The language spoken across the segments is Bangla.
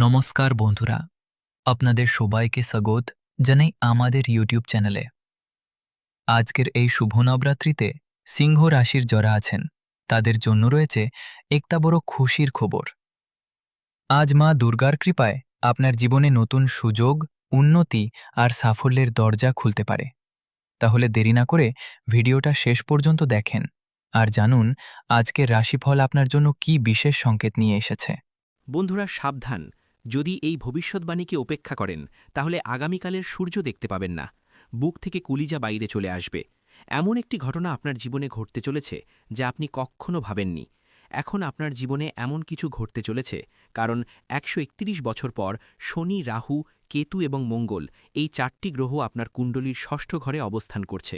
নমস্কার বন্ধুরা, আপনাদের সবাইকে স্বাগত জানাই আমাদের ইউটিউব চ্যানেলে। আজকের এই শুভ নবরাত্রিতে সিংহ রাশির যারা আছেন তাদের জন্য রয়েছে একটা বড় খুশির খবর। আজ মা দুর্গার কৃপায় আপনার জীবনে নতুন সুযোগ, উন্নতি আর সাফল্যের দরজা খুলতে পারে। তাহলে দেরি না করে ভিডিওটা শেষ পর্যন্ত দেখেন আর জানুন আজকের রাশিফল আপনার জন্য কি বিশেষ সংকেত নিয়ে এসেছে। বন্ধুরা সাবধান, যদি এই ভবিষ্যৎবাণীকে উপেক্ষা করেন তাহলে আগামীকালের সূর্য দেখতে পাবেন না, বুক থেকে কলিজা বাইরে চলে আসবে। এমন একটি ঘটনা আপনার জীবনে ঘটতে চলেছে যা আপনি কখনো ভাবেননি। এখন আপনার জীবনে এমন কিছু ঘটতে চলেছে কারণ ১৩১ বছর পর শনি, রাহু, কেতু এবং মঙ্গল এই চারটি গ্রহ আপনার কুণ্ডলীর ষষ্ঠ ঘরে অবস্থান করছে।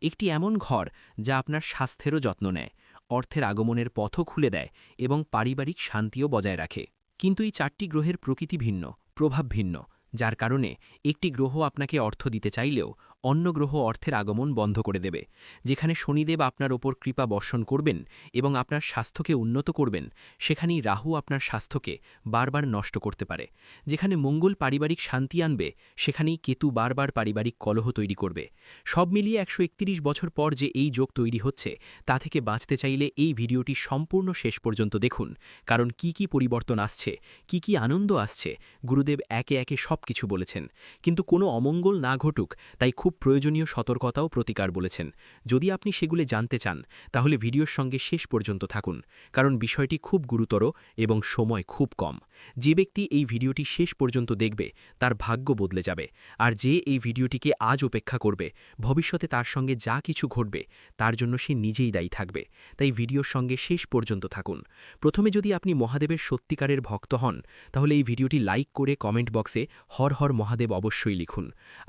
একটি এমন ঘর যা আপনার স্বাস্থ্যেরও যত্ন নেয়, অর্থের আগমনের পথও খুলে দেয় এবং পারিবারিক শান্তিও বজায় রাখে। কিন্তু এই চারটি গ্রহের প্রকৃতি ভিন্ন, প্রভাব ভিন্ন, যার কারণে একটি গ্রহ আপনাকে অর্থ দিতে চাইলেও অন্য গ্রহ অর্থের আগমন বন্ধ করে দেবে। যেখানে শনিদেব আপনার ওপর কৃপা বর্ষণ করবেন এবং আপনার স্বাস্থ্যকে উন্নত করবেন, সেখানেই রাহু আপনার স্বাস্থ্যকে বারবার নষ্ট করতে পারে। যেখানে মঙ্গল পারিবারিক শান্তি আনবে, সেখানেই কেতু বারবার পারিবারিক কলহ তৈরি করবে। সব মিলিয়ে ১৩১ বছর পর যে এই যোগ তৈরি হচ্ছে, তা থেকে বাঁচতে চাইলে এই ভিডিওটি সম্পূর্ণ শেষ পর্যন্ত দেখুন। কারণ কি পরিবর্তন আসছে, কি আনন্দ আসছে, গুরুদেব একে একে সব কিছু বলেছেন। কিন্তু কোনো অমঙ্গল না ঘটুক তাই খুব প্রয়োজনীয় সতর্কতাও প্রতিকার বলেছেন। যদি আপনি সেগুলো জানতে চান তাহলে ভিডিওর সঙ্গে শেষ পর্যন্ত থাকুন, কারণ বিষয়টি খুব গুরুতর এবং সময় খুব কম। যে ব্যক্তি এই ভিডিওটি শেষ পর্যন্ত দেখবে তার ভাগ্য বদলে যাবে, আর যে এই ভিডিওটিকে আজ উপেক্ষা করবে, ভবিষ্যতে তার সঙ্গে যা কিছু ঘটবে তার জন্য সে নিজেই দায়ী থাকবে। তাই ভিডিওর সঙ্গে শেষ পর্যন্ত থাকুন। প্রথমে যদি আপনি মহাদেবের সত্যিকারের ভক্ত হন তাহলে এই ভিডিওটি লাইক করে কমেন্ট বক্সে হর হর মহাদেব অবশ্যই লিখুন।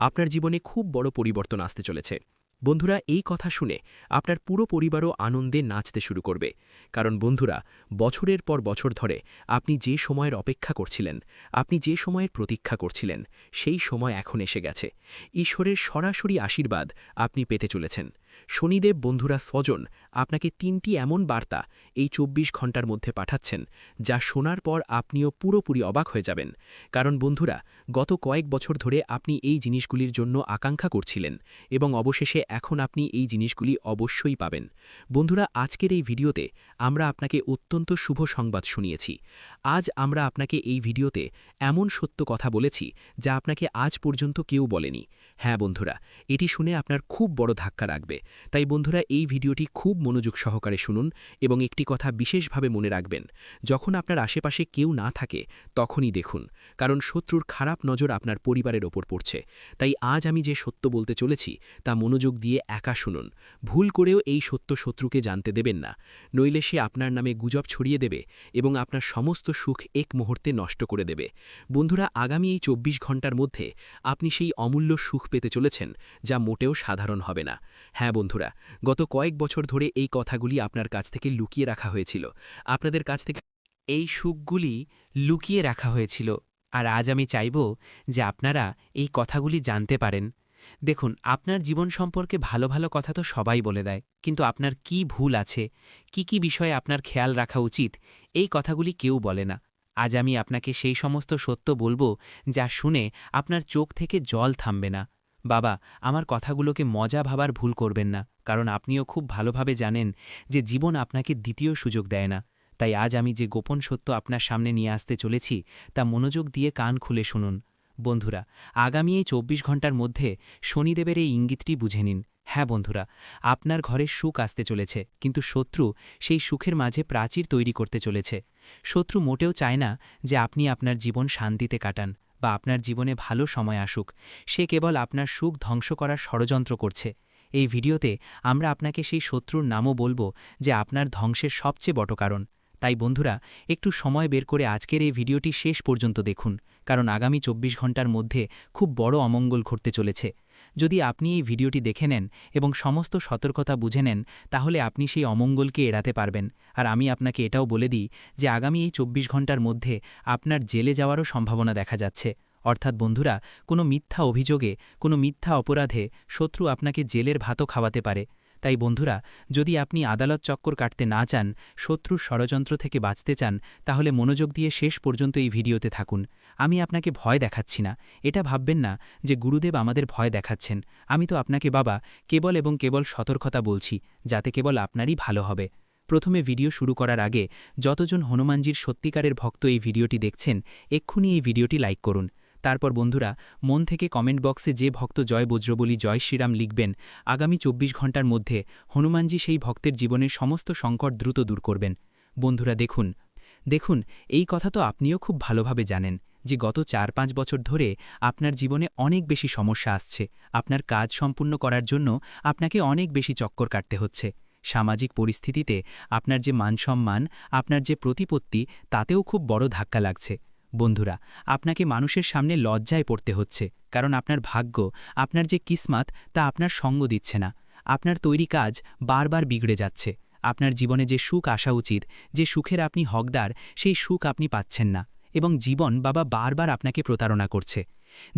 আপনার জীবনে খুব বড় পরিবর্তন আসতে চলেছে। বন্ধুরা, এই কথা শুনে আপনার পুরো পরিবারও আনন্দে নাচতে শুরু করবে। কারণ বন্ধুরা, বছরের পর বছর ধরে আপনি যে সময়ের অপেক্ষা করছিলেন, আপনি যে সময়ের প্রতীক্ষা করছিলেন, সেই সময় এখন এসে গেছে। ঈশ্বরের সরাসরি আশীর্বাদ আপনি পেতে চলেছেন। শনিদেব বন্ধুরা স্বজন আপনাকে ৩টি এমন বার্তা এই ২৪ ঘন্টার মধ্যে পাঠাচ্ছেন, যা শোনার পর আপনিও পুরোপুরি অবাক হয়ে যাবেন। কারণ বন্ধুরা, গত কয়েক বছর ধরে আপনি এই জিনিসগুলির জন্য আকাঙ্ক্ষা করছিলেন এবং অবশেষে এখন আপনি এই জিনিসগুলি অবশ্যই পাবেন। বন্ধুরা, আজকের এই ভিডিওতে আমরা আপনাকে অত্যন্ত শুভ সংবাদ শুনিয়েছি। আজ আমরা আপনাকে এই ভিডিওতে এমন সত্য কথা বলেছি যা আপনাকে আজ পর্যন্ত কেউ বলেনি। হ্যাঁ বন্ধুরা, এটি শুনে আপনার খুব বড় ধাক্কা লাগবে। তাই বন্ধুরা, এই ভিডিওটি খুব মনোযোগ সহকারে শুনুন এবং একটি কথা বিশেষভাবে মনে রাখবেন, যখন আপনার আশেপাশে কেউ না থাকে তখনই দেখুন, কারণ শত্রুর খারাপ নজর আপনার পরিবারের ওপর পড়ছে। তাই আজ আমি যে সত্য বলতে চলেছি তা মনোযোগ দিয়ে একা শুনুন। ভুল করেও এই সত্য শত্রুকে জানতে দেবেন না, নইলে সে আপনার নামে গুজব ছড়িয়ে দেবে এবং আপনার সমস্ত সুখ এক মুহূর্তে নষ্ট করে দেবে। বন্ধুরা, আগামী এই ২৪ ঘন্টার মধ্যে আপনি সেই অমূল্য সুখ পেতে চলেছেন যা মোটেও সাধারণ হবে না। হ্যাঁ বন্ধুরা, গত কয়েক বছর ধরে এই কথাগুলি আপনার কাছ থেকে লুকিয়ে রাখা হয়েছিল, আপনাদের কাছ থেকে এই সুখগুলি লুকিয়ে রাখা হয়েছিল। আর আজ আমি চাইব যে আপনারা এই কথাগুলি জানতে পারেন। দেখুন, আপনার জীবন সম্পর্কে ভালো ভালো কথা তো সবাই বলে দেয়, কিন্তু আপনার কি ভুল আছে, কি বিষয়ে আপনার খেয়াল রাখা উচিত, এই কথাগুলি কেউ বলে না। আজ আমি আপনাকে সেই সমস্ত সত্য বলবো যা শুনে আপনার চোখ থেকে জল থামবে না। বাবা, আমার কথাগুলোকে মজা ভাবার ভুল করবেন না, কারণ আপনিও খুব ভালোভাবে জানেন যে জীবন আপনাকে দ্বিতীয় সুযোগ দেয় না। তাই আজ আমি যে গোপন সত্য আপনার সামনে নিয়ে আসতে চলেছি তা মনোযোগ দিয়ে কান খুলে শুনুন। বন্ধুরা, আগামী এই ২৪ ঘন্টার মধ্যে শনিদেবের এই ইঙ্গিতটি বুঝে নিন। হ্যাঁ বন্ধুরা, আপনার ঘরে সুখ আসতে চলেছে, কিন্তু শত্রু সেই সুখের মাঝে প্রাচীর তৈরি করতে চলেছে। শত্রু মোটেও চায় না যে আপনি আপনার জীবন শান্তিতে কাটান বা আপনার জীবনে ভালো সময় আসুক। সে কেবল আপনার সুখ ধ্বংস করার ষড়যন্ত্র করছে। এই ভিডিওতে আমরা আপনাকে সেই শত্রুর নামও বলবো যে আপনার ধ্বংসের সবচেয়ে বড় কারণ। তাই বন্ধুরা, একটু সময় বের করে আজকের এই ভিডিওটি শেষ পর্যন্ত দেখুন, কারণ আগামী ২৪ ঘন্টার মধ্যে খুব বড় অমঙ্গল ঘটতে চলেছে। যদি আপনি এই ভিডিওটি দেখে নেন এবং সমস্ত সতর্কতা বুঝে নেন, তাহলে আপনি সেই অমঙ্গলকে এড়াতে পারবেন। আর আমি আপনাকে এটাও বলে দিই যে আগামী এই ২৪ ঘন্টার মধ্যে আপনার জেলে যাওয়ারও সম্ভাবনা দেখা যাচ্ছে। অর্থাৎ বন্ধুরা, কোনো মিথ্যা অভিযোগে, কোনো মিথ্যা অপরাধে শত্রু আপনাকে জেলের ভাতও খাওয়াতে পারে। তাই বন্ধুরা, যদি আপনি আদালত চক্কর কাটতে না চান, শত্রুর ষড়যন্ত্র থেকে বাঁচতে চান, তাহলে মনোযোগ দিয়ে শেষ পর্যন্ত এই ভিডিওতে থাকুন। আমি আপনাকে ভয় দেখাচ্ছি না, এটা ভাববেন না যে গুরুদেব আমাদের ভয় দেখাচ্ছেন। আমি তো আপনাকে বাবা কেবল এবং কেবল সতর্কতা বলছি, যাতে কেবল আপনারই ভালো হবে। প্রথমে ভিডিও শুরু করার আগে যতজন হনুমানজির সত্যিকারের ভক্ত এই ভিডিওটি দেখছেন, এক্ষুনি এই ভিডিওটি লাইক করুন। তারপর বন্ধুরা, মন থেকে কমেন্ট বক্সে যে ভক্ত জয় বজ্রবলী জয় শ্রীরাম লিখবেন, আগামী 24 ঘন্টার মধ্যে হনুমানজি সেই ভক্তের জীবনের সমস্ত সংকট দ্রুত দূর করবেন। বন্ধুরা দেখুন, এই কথা তো আপনিও খুব ভালোভাবে জানেন যে গত 4-5 বছর ধরে আপনার জীবনে অনেক বেশি সমস্যা আসছে। আপনার কাজ সম্পূর্ণ করার জন্য আপনাকে অনেক বেশি চক্কর কাটতে হচ্ছে। সামাজিক পরিস্থিতিতে আপনার যে মানসম্মান, আপনার যে প্রতিপত্তি, তাতেও খুব বড় ধাক্কা লাগছে। বন্ধুরা, আপনাকে মানুষের সামনে লজ্জায় পড়তে হচ্ছে, কারণ আপনার ভাগ্য, আপনার যে কিসমত, তা আপনার সঙ্গ দিচ্ছে না। আপনার তৈরি কাজ বারবার বিগড়ে যাচ্ছে। আপনার জীবনে যে সুখ আসা উচিত, যে সুখের আপনি হকদার, সেই সুখ আপনি পাচ্ছেন না, এবং জীবন বাবা বারবার আপনাকে প্রতারণা করছে।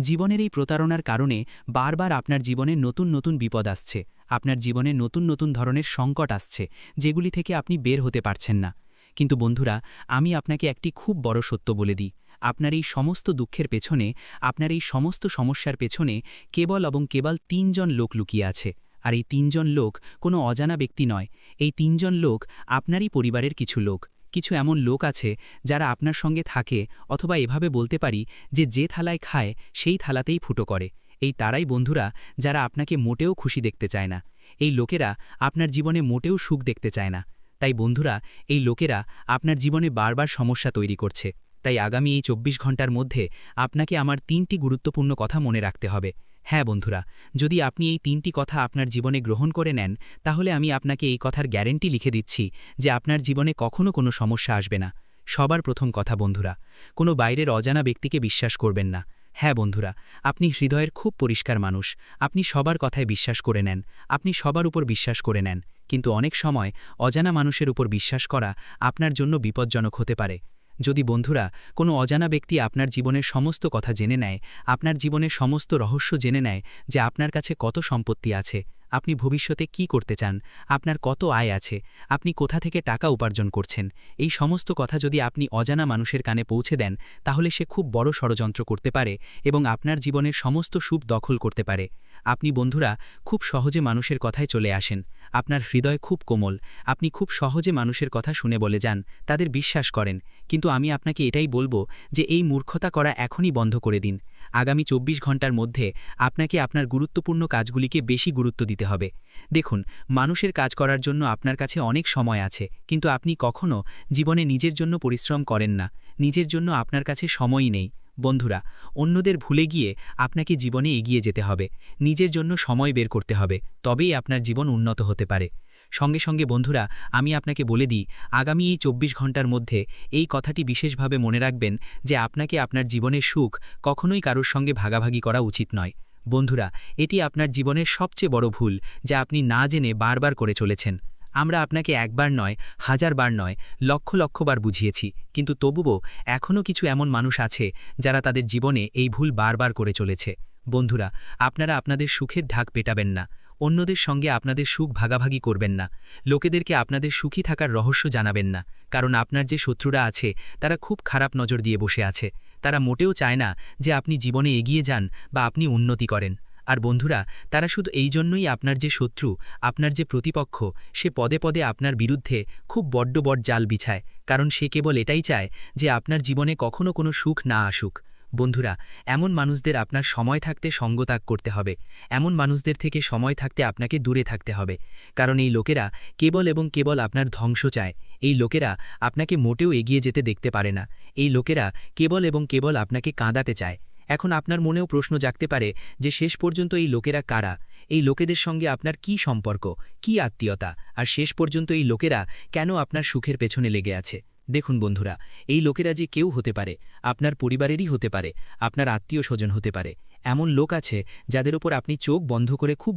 জীবনের এই প্রতারণার কারণে বারবার আপনার জীবনে নতুন নতুন বিপদ আসছে। আপনার জীবনে নতুন নতুন ধরনের সংকট আসছে, যেগুলি থেকে আপনি বের হতে পারছেন না। কিন্তু বন্ধুরা, আমি আপনাকে একটি খুব বড় সত্য বলে দিই, আপনার এই সমস্ত দুঃখের পেছনে, আপনার এই সমস্ত সমস্যার পেছনে কেবল এবং কেবল 3 জন লোক লুকিয়ে আছে। আর এই 3 জন লোক কোনো অজানা ব্যক্তি নয়। এই 3 জন লোক আপনারই পরিবারের কিছু লোক। কিছু এমন লোক আছে যারা আপনার সঙ্গে থাকে, অথবা এভাবে বলতে পারি যে থালায় খায় সেই থালাতেই ফুটো করে। এই তারাই বন্ধুরা, যারা আপনাকে মোটেও খুশি দেখতে চায় না। এই লোকেরা আপনার জীবনে মোটেও সুখ দেখতে চায় না। তাই বন্ধুরা, এই লোকেরা আপনার জীবনে বারবার সমস্যা তৈরি করছে। তাই আগামী এই 24 ঘন্টার মধ্যে আপনাকে আমার 3টি গুরুত্বপূর্ণ কথা মনে রাখতে হবে। হ্যাঁ বন্ধুরা, যদি আপনি এই 3টি কথা আপনার জীবনে গ্রহণ করে নেন, তাহলে আমি আপনাকে এই কথার গ্যারেন্টি লিখে দিচ্ছি যে আপনার জীবনে কখনো কোনো সমস্যা আসবে না। সবার প্রথম কথা বন্ধুরা, কোনো বাইরের অজানা ব্যক্তিকে বিশ্বাস করবেন না। হ্যাঁ বন্ধুরা, আপনি হৃদয়ের খুব পরিষ্কার মানুষ, আপনি সবার কথায় বিশ্বাস করে নেন, আপনি সবার উপর বিশ্বাস করে নেন, কিন্তু অনেক সময় অজানা মানুষের উপর বিশ্বাস করা আপনার জন্য বিপজ্জনক হতে পারে। যদি বন্ধুরা, কোনো অজানা ব্যক্তি আপনার জীবনের সমস্ত কথা জেনে নেয়, আপনার জীবনের সমস্ত রহস্য জেনে নেয়, যে আপনার কাছে কত সম্পত্তি আছে, আপনি ভবিষ্যতে কি করতে চান, আপনার কত আয় আছে, আপনি কোথা থেকে টাকা উপার্জন করছেন, এই সমস্ত কথা যদি আপনি অজানা মানুষের কানে পৌঁছে দেন, তাহলে সে খুব বড় ষড়যন্ত্র করতে পারে এবং আপনার জীবনের সমস্ত সুখ দখল করতে পারে। আপনি বন্ধুরা খুব সহজে মানুষের কথায় চলে আসেন, আপনার হৃদয় খুব কোমল, আপনি খুব সহজে মানুষের কথা শুনে বলে যান, তাদের বিশ্বাস করেন। কিন্তু আমি আপনাকে এটাই বলবো যে এই মূর্খতা করা এখনই বন্ধ করে দিন। আগামী 24 ঘন্টার মধ্যে আপনাকে আপনার গুরুত্বপূর্ণ কাজগুলিকে বেশি গুরুত্ব দিতে হবে। দেখুন, মানুষের কাজ করার জন্য আপনার কাছে অনেক সময় আছে, কিন্তু আপনি কখনো জীবনে নিজের জন্য পরিশ্রম করেন না, নিজের জন্য আপনার কাছে সময়ই নেই। বন্ধুরা, অন্যদের ভুলে গিয়ে আপনাকে জীবনে এগিয়ে যেতে হবে, নিজের জন্য সময় বের করতে হবে, তবেই আপনার জীবন উন্নত হতে পারে। সঙ্গে সঙ্গে বন্ধুরা, আমি আপনাকে বলে দিই, আগামী এই 24 ঘন্টার মধ্যে এই কথাটি বিশেষভাবে মনে রাখবেন যে আপনাকে আপনার জীবনের সুখ কখনোই কারোর সঙ্গে ভাগাভাগি করা উচিত নয়। বন্ধুরা, এটি আপনার জীবনের সবচেয়ে বড় ভুল, যা আপনি না জেনে বারবার করে চলেছেন। আমরা আপনাকে একবার নয়, হাজারবার নয়, লক্ষ লক্ষবার বুঝিয়েছি, কিন্তু তবুও এখনও কিছু এমন মানুষ আছে যারা তাদের জীবনে এই ভুল বারবার করে চলেছে। বন্ধুরা, আপনারা আপনাদের সুখের ঢাক পেটাবেন না, অন্যদের সঙ্গে আপনাদের সুখ ভাগাভাগি করবেন না, লোকেদেরকে আপনাদের সুখী থাকার রহস্য জানাবেন না, কারণ আপনার যে শত্রুরা আছে তারা খুব খারাপ নজর দিয়ে বসে আছে। তারা মোটেও চায় না যে আপনি জীবনে এগিয়ে যান বা আপনি উন্নতি করেন। আর বন্ধুরা, তারা শুধু এই জন্যই আপনার যে শত্রু, আপনার যে প্রতিপক্ষ, সে পদে পদে আপনার বিরুদ্ধে খুব বড্ড জাল বিছায়, কারণ সে কেবল এটাই চায় যে আপনার জীবনে কখনো কোনো সুখ না আসুক। বন্ধুরা, এমন মানুষদের আপনার সময় থাকতে সঙ্গত্যাগ করতে হবে, এমন মানুষদের থেকে সময় থাকতে আপনাকে দূরে থাকতে হবে, কারণ এই লোকেরা কেবল এবং কেবল আপনার ধ্বংস চায়। এই লোকেরা আপনাকে মোটেও এগিয়ে যেতে দেখতে পারে না। এই লোকেরা কেবল এবং কেবল আপনাকে কাঁদাতে চায়। এখন আপনার মনেও প্রশ্ন জাগতে পারে যে শেষ পর্যন্ত এই লোকেরা কারা, এই লোকেদের সঙ্গে আপনার কি সম্পর্ক, কি আত্মীয়তা, আর শেষ পর্যন্ত এই লোকেরা কেন আপনার সুখের পেছনে লেগে আছে। দেখুন বন্ধুরা, এই লোকেরা যে কেউ হতে পারে, আপনার পরিবারেরই হতে পারে, আপনার আত্মীয় স্বজন হতে পারে। এমন লোক আছে যাদের ওপর আপনি চোখ বন্ধ করে খুব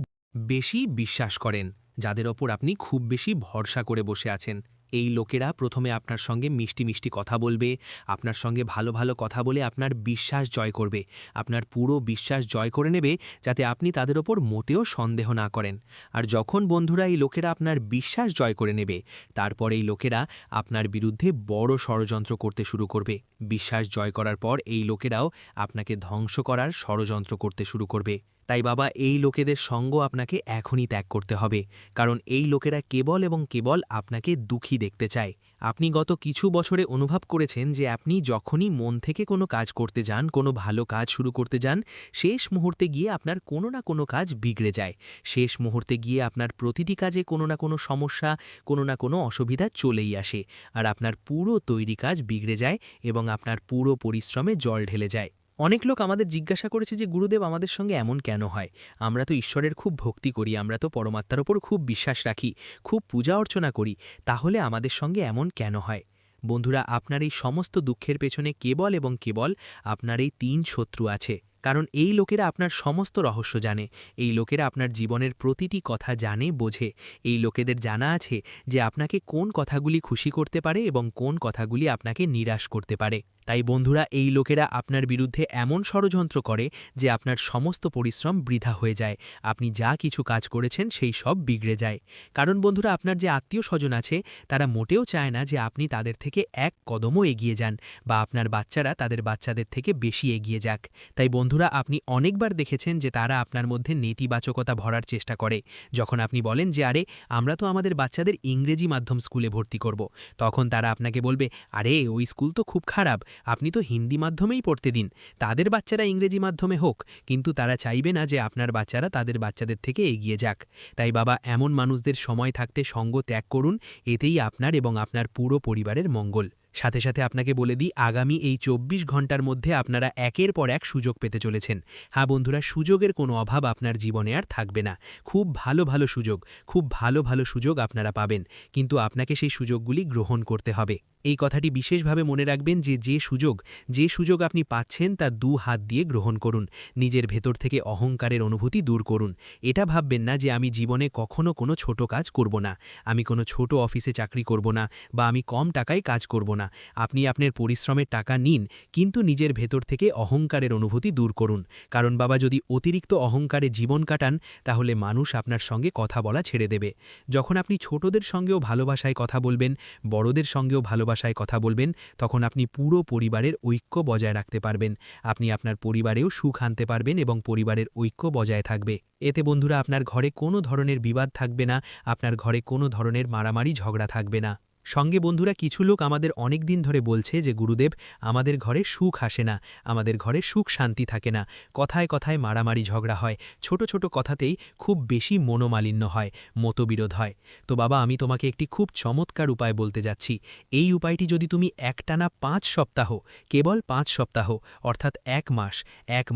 বেশি বিশ্বাস করেন, যাদের ওপর আপনি খুব বেশি ভরসা করে বসে আছেন, এই লোকেরা প্রথমে আপনার সঙ্গে মিষ্টি মিষ্টি কথা বলবে, আপনার সঙ্গে ভালো ভালো কথা বলে আপনার বিশ্বাস জয় করবে, আপনার পুরো বিশ্বাস জয় করে নেবে, যাতে আপনি তাদের ওপর মোটেও সন্দেহ না করেন। আর যখন বন্ধুরা এই লোকেরা আপনার বিশ্বাস জয় করে নেবে, তারপর এই লোকেরা আপনার বিরুদ্ধে বড় ষড়যন্ত্র করতে শুরু করবে। বিশ্বাস জয় করার পর এই লোকেরাও আপনাকে ধ্বংস করার ষড়যন্ত্র করতে শুরু করবে। তাই বাবা, এই লোকেদের সঙ্গ আপনাকে এখনই ত্যাগ করতে হবে, কারণ এই লোকেরা কেবল এবং কেবল আপনাকে দুঃখী দেখতে চায়। আপনি গত কিছু বছরে অনুভব করেছেন যে আপনি যখনই মন থেকে কোনো কাজ করতে যান, কোনো ভালো কাজ শুরু করতে যান, শেষ মুহূর্তে গিয়ে আপনার কোনো না কোনো কাজ বিগড়ে যায়। শেষ মুহূর্তে গিয়ে আপনার প্রতিটি কাজে কোনো না কোনো সমস্যা, কোনো না কোনো অসুবিধা চলেই আসে, আর আপনার পুরো তৈরি কাজ বিগড়ে যায় এবং আপনার পুরো পরিশ্রমে জল ঢেলে যায়। অনেক লোক আমাদের জিজ্ঞাসা করেছে যে গুরুদেব, আমাদের সঙ্গে এমন কেন হয়? আমরা তো ঈশ্বরের খুব ভক্তি করি, আমরা তো পরমাত্মার ওপর খুব বিশ্বাস রাখি, খুব পূজা অর্চনা করি, তাহলে আমাদের সঙ্গে এমন কেন হয়? বন্ধুরা, আপনার এই সমস্ত দুঃখের পেছনে কেবল এবং কেবল আপনার এই 3 শত্রু আছে। কারণ এই লোকেরা আপনার সমস্ত রহস্য জানে, এই লোকেরা আপনার জীবনের প্রতিটি কথা জানে, বোঝে। এই লোকেদের জানা আছে যে আপনাকে কোন কথাগুলি খুশি করতে পারে এবং কোন কথাগুলি আপনাকে নিরাশ করতে পারে। তাই বন্ধুরা, এই লোকেরা আপনার বিরুদ্ধে এমন ষড়যন্ত্র করে যে আপনার সমস্ত পরিশ্রম বৃথা হয়ে যায়, আপনি যা কিছু কাজ করেছেন সেই সব বিগড়ে যায়। কারণ বন্ধুরা, আপনার যে আত্মীয় স্বজন আছে, তারা মোটেও চায় না যে আপনি তাদের থেকে এক কদমও এগিয়ে যান, বা আপনার বাচ্চারা তাদের বাচ্চাদের থেকে বেশি এগিয়ে যাক। তাই বন্ধুরা, আপনি অনেকবার দেখেছেন যে তারা আপনার মধ্যে নেতিবাচকতা ভরার চেষ্টা করে। যখন আপনি বলেন যে আরে, আমরা তো আমাদের বাচ্চাদের ইংরেজি মাধ্যম স্কুলে ভর্তি করব, তখন তারা আপনাকে বলবে, আরে ওই স্কুল তো খুব খারাপ, আপনি তো হিন্দি মাধ্যমেই পড়তে দিন, তাদের বাচ্চারা ইংরেজি মাধ্যমে হোক। কিন্তু তারা চাইবে না যে আপনার বাচ্চারা তাদের বাচ্চাদের থেকে এগিয়ে যাক। তাই বাবা, এমন মানুষদের সময় থাকতে সঙ্গ ত্যাগ করুন, এতেই আপনার এবং আপনার পুরো পরিবারের মঙ্গল। সাথে সাথে আপনাকে বলে দিই, আগামী এই 24 ঘন্টার মধ্যে আপনারা একের পর এক সুযোগ পেতে চলেছেন। হ্যাঁ বন্ধুরা, সুযোগের কোনো অভাব আপনার জীবনে আর থাকবে না। খুব ভালো ভালো সুযোগ, খুব ভালো ভালো সুযোগ আপনারা পাবেন, কিন্তু আপনাকে সেই সুযোগগুলি গ্রহণ করতে হবে। এই কথাটি বিশেষভাবে মনে রাখবেন যে যে সুযোগ আপনি পাচ্ছেন তা 2 হাত দিয়ে গ্রহণ করুন। নিজের ভেতর থেকে অহংকারের অনুভূতি দূর করুন। এটা ভাববেন না যে আমি জীবনে কখনো কোনো ছোট কাজ করব না, আমি কোনো ছোট অফিসে চাকরি করব না, বা আমি কম টাকায় কাজ করব না। আপনি আপনার পরিশ্রমের টাকা নিন, কিন্তু নিজের ভেতর থেকে অহংকারের অনুভূতি দূর করুন। কারণ বাবা, যদি অতিরিক্ত অহংকারে জীবন কাটান, তাহলে মানুষ আপনার সঙ্গে কথা বলা ছেড়ে দেবে। যখন আপনি ছোটদের সঙ্গেও ভালোবাসায় কথা বলবেন, বড়দের সঙ্গেও ভালোবাসায় কথা বলবেন, তখন আপনি পুরো পরিবারের ঐক্য বজায় রাখতে পারবেন। আপনি আপনার পরিবারেও সুখ আনতে পারবেন এবং পরিবারের ঐক্য বজায় থাকবে। এতে বন্ধুরা, আপনার ঘরে কোনো ধরনের বিবাদ থাকবে না, আপনার ঘরে কোনো ধরনের মারামারি ঝগড়া থাকবে না। সঙ্গে বন্ধুরা, কিছু লোক আমাদের অনেক দিন ধরে বলছে যে গুরুদেব, আমাদের ঘরে সুখ আসে না, আমাদের ঘরে সুখ শান্তি থাকে না, কথায় কথায় মারামারি ঝগড়া হয়, ছোট ছোট কথাতেই খুব বেশি মনোমালিন্য হয়, মতবিরোধ হয়। তো বাবা, আমি তোমাকে একটি খুব চমৎকার উপায় বলতে যাচ্ছি। এই উপায়টি যদি তুমি একটানা 5 সপ্তাহ, কেবল 5 সপ্তাহ, অর্থাৎ 1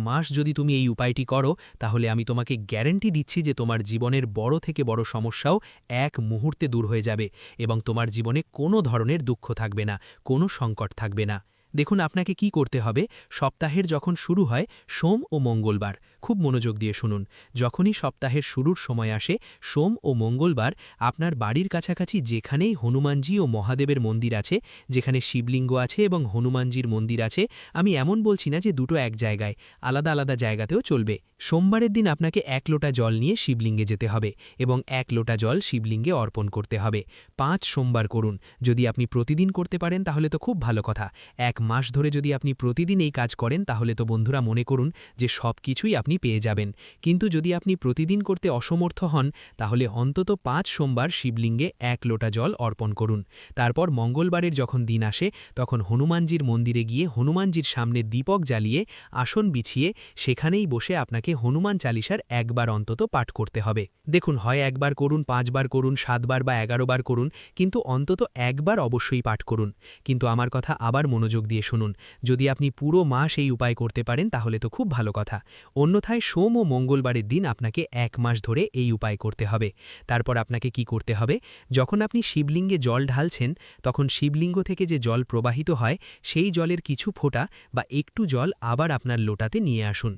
মাস যদি তুমি এই উপায়টি করো, তাহলে আমি তোমাকে গ্যারান্টি দিচ্ছি যে তোমার জীবনের বড় থেকে বড় সমস্যাও এক মুহূর্তে দূর হয়ে যাবে এবং তোমার জীবনে কোনো ধরনের দুঃখ থাকবে না, কোনো সংকট থাকবে না। দেখুন, আপনাকে কি করতে হবে, সপ্তাহের যখন শুরু হয় সোম ও মঙ্গলবার, খুব মনোযোগ দিয়ে শুনুন, যখনই সপ্তাহের শুরুর সময় আসে সোম ও মঙ্গলবার, আপনার বাড়ির কাছাকাছি যেখানেই হনুমানজি ও মহাদেবের মন্দির আছে, যেখানে শিবলিঙ্গ আছে এবং হনুমানজির মন্দির আছে, আমি এমন বলছি না যে দুটো এক জায়গায়, আলাদা আলাদা জায়গাতেও চলবে। সোমবারের দিন আপনাকে 1 লোটা জল নিয়ে শিবলিঙ্গে যেতে হবে এবং 1 লোটা জল শিবলিঙ্গে অর্পণ করতে হবে। 5 সোমবার করুন। যদি আপনি প্রতিদিন করতে পারেন তাহলে তো খুব ভালো কথা। 1 মাস ধরে যদি আপনি প্রতিদিন এই কাজ করেন, তাহলে তো বন্ধুরা মনে করুন যে সব কিছুই আপনি পেয়ে যাবেন। কিন্তু যদি আপনি প্রতিদিন করতে অসমর্থ হন, তাহলে অন্তত 5 সোমবার শিবলিঙ্গে 1 লোটা জল অর্পণ করুন। তারপর মঙ্গলবারের যখন দিন আসে, তখন হনুমানজির মন্দিরে গিয়ে হনুমানজির সামনে দীপক জ্বালিয়ে আসন বিছিয়ে সেখানেই বসে আপনাকে হনুমান চালিসার 1 বার অন্তত পাঠ করতে হবে। দেখুন, হয় 1 বার করুন, 5 বার করুন, 7 বার বা 11 বার করুন, কিন্তু অন্তত 1 বার অবশ্যই পাঠ করুন। কিন্তু আমার কথা আবার মনোযোগ দিয়ে শুনুন, যদি আপনি পুরো মাস এই উপায় করতে পারেন তাহলে তো খুব ভালো কথা। অন্যথায় সোম ও মঙ্গলবারের দিন আপনাকে 1 মাস ধরে এই উপায় করতে হবে। তারপর আপনাকে কি করতে হবে, যখন আপনি শিবলিঙ্গে জল ঢালছেন, তখন শিবলিঙ্গ থেকে যে জল প্রবাহিত হয়, সেই জলের কিছু ফোঁটা বা একটু জল আবার আপনার লোটাতে নিয়ে আসুন।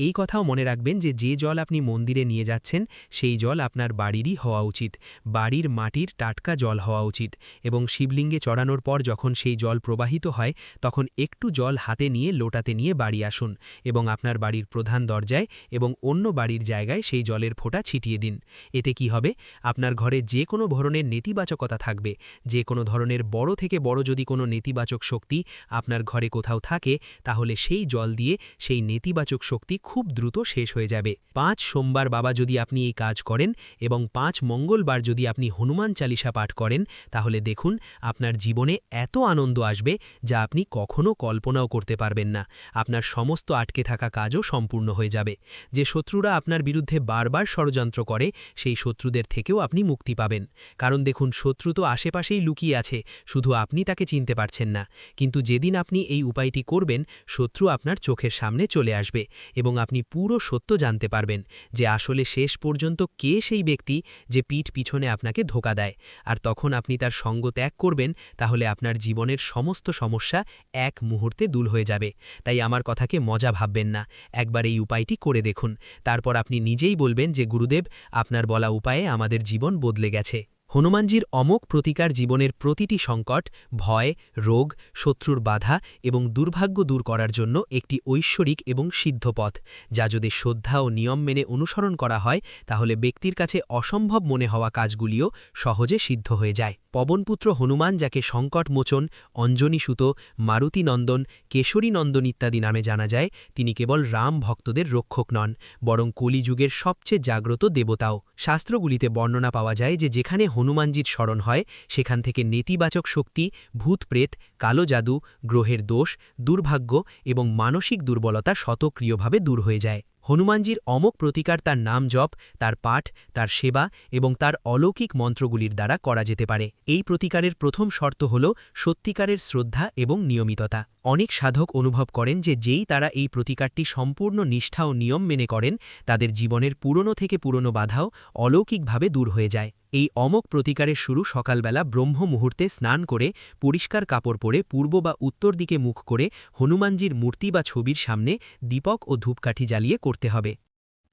এই কথাও মনে মনে রাখবেন যে যে জল আপনি মন্দিরে নিয়ে যাচ্ছেন সেই জল আপনার বাড়িরই হওয়া উচিত, বাড়ির মাটির টাটকা জল হওয়া উচিত। এবং শিবলিঙ্গে চড়ানোর পর যখন সেই জল প্রবাহিত হয় তখন একটু জল হাতে নিয়ে লোটাতে নিয়ে বাড়ি আসুন এবং আপনার বাড়ির প্রধান দরজায় এবং অন্য বাড়ির জায়গায় সেই জলের ফোঁটা ছিটিয়ে দিন। এতে কি হবে, আপনার ঘরে যে কোনো ধরনের নেতিবাচকতা থাকবে, যে কোনো ধরনের বড় থেকে বড় যদি কোনো নেতিবাচক শক্তি আপনার ঘরে কোথাও থাকে, তাহলে সেই জল দিয়ে সেই নেতিবাচক শক্তি খুব দ্রুত শেষ হয়ে যাবে। 5 সোমবার বাবা যদি আপনি এই কাজ করেন এবং 5 মঙ্গলবার যদি আপনি হনুমান চালিসা পাঠ করেন, তাহলে দেখুন আপনার জীবনে এত আনন্দ আসবে যা আপনি কখনো কল্পনাও করতে পারবেন না। আপনার সমস্ত আটকে থাকা কাজও সম্পূর্ণ হয়ে যাবে। যে শত্রুরা আপনার বিরুদ্ধে বারবার ষড়যন্ত্র করে সেই শত্রুদের থেকেও আপনি মুক্তি পাবেন। কারণ দেখুন, শত্রু তো আশেপাশেই লুকিয়ে আছে, শুধু আপনি তাকে চিনতে পারছেন না। কিন্তু যেদিন আপনি এই উপায়টি করবেন, শত্রু আপনার চোখের সামনে চলে আসবে এবং আপনি পুরো সত্য জানতে পারবেন যে আসলে শেষ পর্যন্ত কে সেই ব্যক্তি যে পিঠ পিছনে আপনাকে ধোঁকা দেয়। আর তখন আপনি তার সঙ্গ ত্যাগ করবেন, তাহলে আপনার জীবনের সমস্ত সমস্যা এক মুহূর্তে দূর হয়ে যাবে। তাই আমার কথাকে মজা ভাববেন না, একবার এই উপায়টি করে দেখুন। তারপর আপনি নিজেই বলবেন যে গুরুদেব, আপনার বলা উপায়ে আমাদের জীবন বদলে গেছে। হনুমানজির অমোঘ প্রতিকার জীবনের প্রতিটি সংকট, ভয়, রোগ, শত্রুর বাধা এবং দুর্ভাগ্য দূর করার জন্য একটি ঐশ্বরিক এবং সিদ্ধ পথ, যা যদি শ্রদ্ধা ও নিয়ম মেনে অনুসরণ করা হয় তাহলে ব্যক্তির কাছে অসম্ভব মনে হওয়া কাজগুলিও সহজে সিদ্ধ হয়ে যায়। পবনপুত্র হনুমান, যাকে সংকটমোচন, অঞ্জনীসুত, মারুতিনন্দন, কেশরীনন্দন ইত্যাদি নামে জানা যায়, তিনি কেবল রাম ভক্তদের রক্ষক নন, বরং কলিযুগের সবচেয়ে জাগ্রত দেবতাও। শাস্ত্রগুলিতে বর্ণনা পাওয়া যায় যে যেখানে হনুমানজির স্মরণ হয় সেখান থেকে নেতিবাচক শক্তি, ভূতপ্রেত, কালো জাদু, গ্রহের দোষ, দুর্ভাগ্য এবং মানসিক দুর্বলতা স্বতঃক্রিয়ভাবে দূর হয়ে যায়। হনুমানজির অমোঘ প্রতিকার তার নাম জপ, তার পাঠ, তার সেবা এবং তার অলৌকিক মন্ত্রগুলির দ্বারা করা যেতে পারে। এই প্রতিকারের প্রথম শর্ত হল সত্যিকারের শ্রদ্ধা এবং নিয়মিততা। অনেক সাধক অনুভব করেন যে যেই তারা এই প্রতিকারটি সম্পূর্ণ নিষ্ঠা ও নিয়ম মেনে করেন, তাদের জীবনের পুরনো থেকে পুরনো বাধাও অলৌকিকভাবে দূর হয়ে যায়। এই অমোঘ প্রতিকারের শুরু সকালবেলা ব্রহ্ম মুহূর্তে স্নান করে পরিষ্কার কাপড় পরে পূর্ব বা উত্তর দিকে মুখ করে হনুমানজির মূর্তি বা ছবির সামনে দীপক ও ধূপকাঠি জ্বালিয়ে করতে হবে।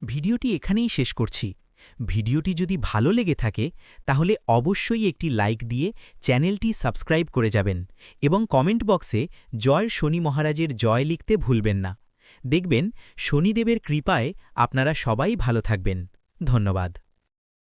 ভিডিওটি এখানেই শেষ করছি। ভিডিওটি যদি ভালো লেগে থাকে তাহলে অবশ্যই একটি লাইক দিয়ে চ্যানেলটি সাবস্ক্রাইব করে যাবেন এবং কমেন্ট বক্সে জয় শনি মহারাজের জয় লিখতে ভুলবেন না। দেখবেন শনিদেবের কৃপায় আপনারা সবাই ভালো থাকবেন। ধন্যবাদ।